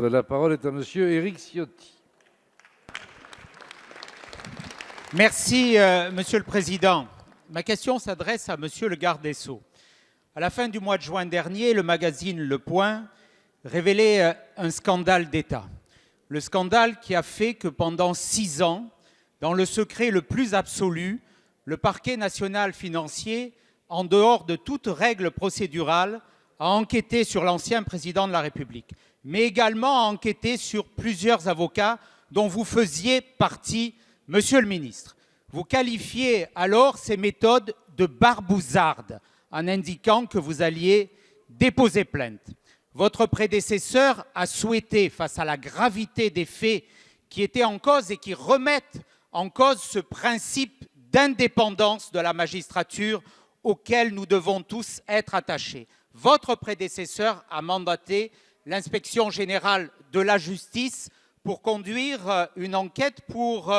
La parole est à monsieur Éric Ciotti. Merci, Monsieur le Président. Ma question s'adresse à Monsieur le garde des Sceaux. À la fin du mois de juin dernier, le magazine Le Point révélait un scandale d'État. Le scandale qui a fait que pendant 6 ans, dans le secret le plus absolu, le parquet national financier, en dehors de toute règle procédurale, a enquêté sur l'ancien président de la République, mais également a enquêté sur plusieurs avocats dont vous faisiez partie, Monsieur le ministre. Vous qualifiez alors ces méthodes de barbouzardes en indiquant que vous alliez déposer plainte. Votre prédécesseur a souhaité, face à la gravité des faits qui étaient en cause et qui remettent en cause ce principe d'indépendance de la magistrature auquel nous devons tous être attachés. Votre prédécesseur a mandaté l'inspection générale de la justice pour conduire une enquête pour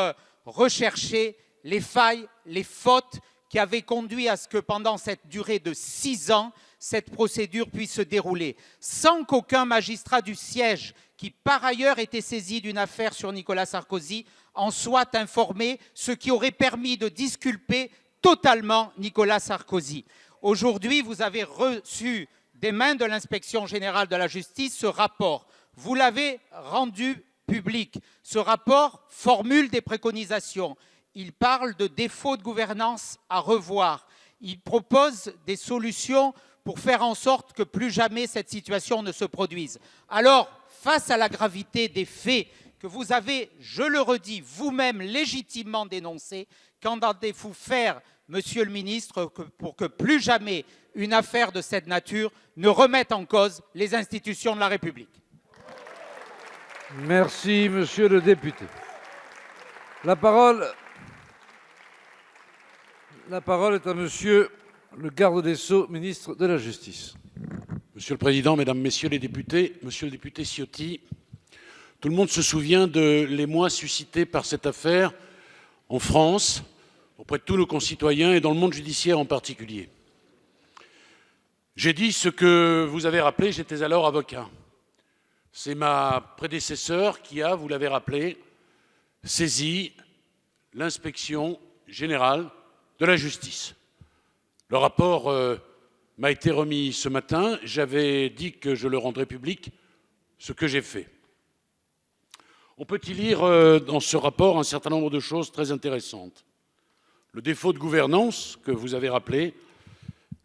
rechercher les failles, les fautes qui avaient conduit à ce que pendant cette durée de 6 ans, cette procédure puisse se dérouler sans qu'aucun magistrat du siège, qui par ailleurs était saisi d'une affaire sur Nicolas Sarkozy, en soit informé, ce qui aurait permis de disculper totalement Nicolas Sarkozy. Aujourd'hui, vous avez reçu des mains de l'inspection générale de la justice ce rapport. Vous l'avez rendu public. Ce rapport formule des préconisations. Il parle de défauts de gouvernance à revoir. Il propose des solutions pour faire en sorte que plus jamais cette situation ne se produise. Alors, face à la gravité des faits que vous avez, je le redis, vous-même légitimement dénoncés, qu'entendez-vous faire, Monsieur le ministre, pour que plus jamais une affaire de cette nature ne remette en cause les institutions de la République? Merci, monsieur le député. La parole est à monsieur le garde des Sceaux, ministre de la Justice. Monsieur le Président, Mesdames, Messieurs les députés, Monsieur le député Ciotti, tout le monde se souvient de l'émoi suscité par cette affaire en France, auprès de tous nos concitoyens et dans le monde judiciaire en particulier. J'ai dit ce que vous avez rappelé, j'étais alors avocat. C'est ma prédécesseure qui a, vous l'avez rappelé, saisi l'inspection générale de la justice. Le rapport m'a été remis ce matin. J'avais dit que je le rendrais public, ce que j'ai fait. On peut y lire dans ce rapport un certain nombre de choses très intéressantes. Le défaut de gouvernance que vous avez rappelé,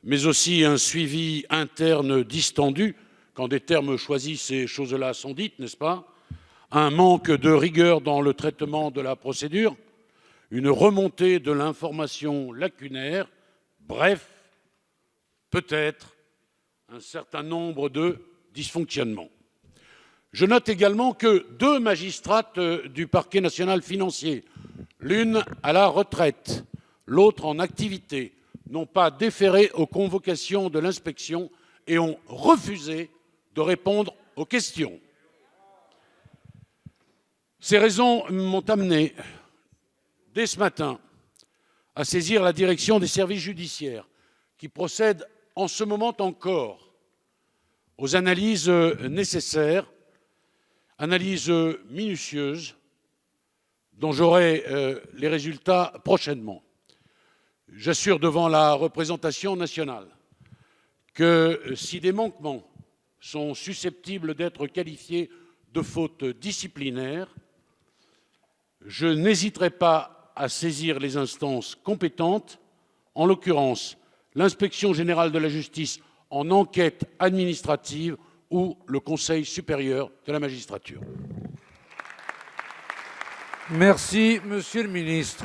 mais aussi un suivi interne distendu, quand des termes choisis, ces choses-là sont dites, n'est-ce pas? Un manque de rigueur dans le traitement de la procédure, une remontée de l'information lacunaire, bref, peut-être un certain nombre de dysfonctionnements. Je note également que 2 magistrates du parquet national financier, l'une à la retraite, l'autre en activité, n'ont pas déféré aux convocations de l'inspection et ont refusé de répondre aux questions. Ces raisons m'ont amené, dès ce matin, à saisir la direction des services judiciaires qui procède en ce moment encore aux analyses nécessaires, analyses minutieuses dont j'aurai les résultats prochainement. J'assure devant la représentation nationale que si des manquements sont susceptibles d'être qualifiés de fautes disciplinaires, je n'hésiterai pas à saisir les instances compétentes, en l'occurrence l'inspection générale de la justice en enquête administrative ou le Conseil supérieur de la magistrature. Merci, monsieur le ministre.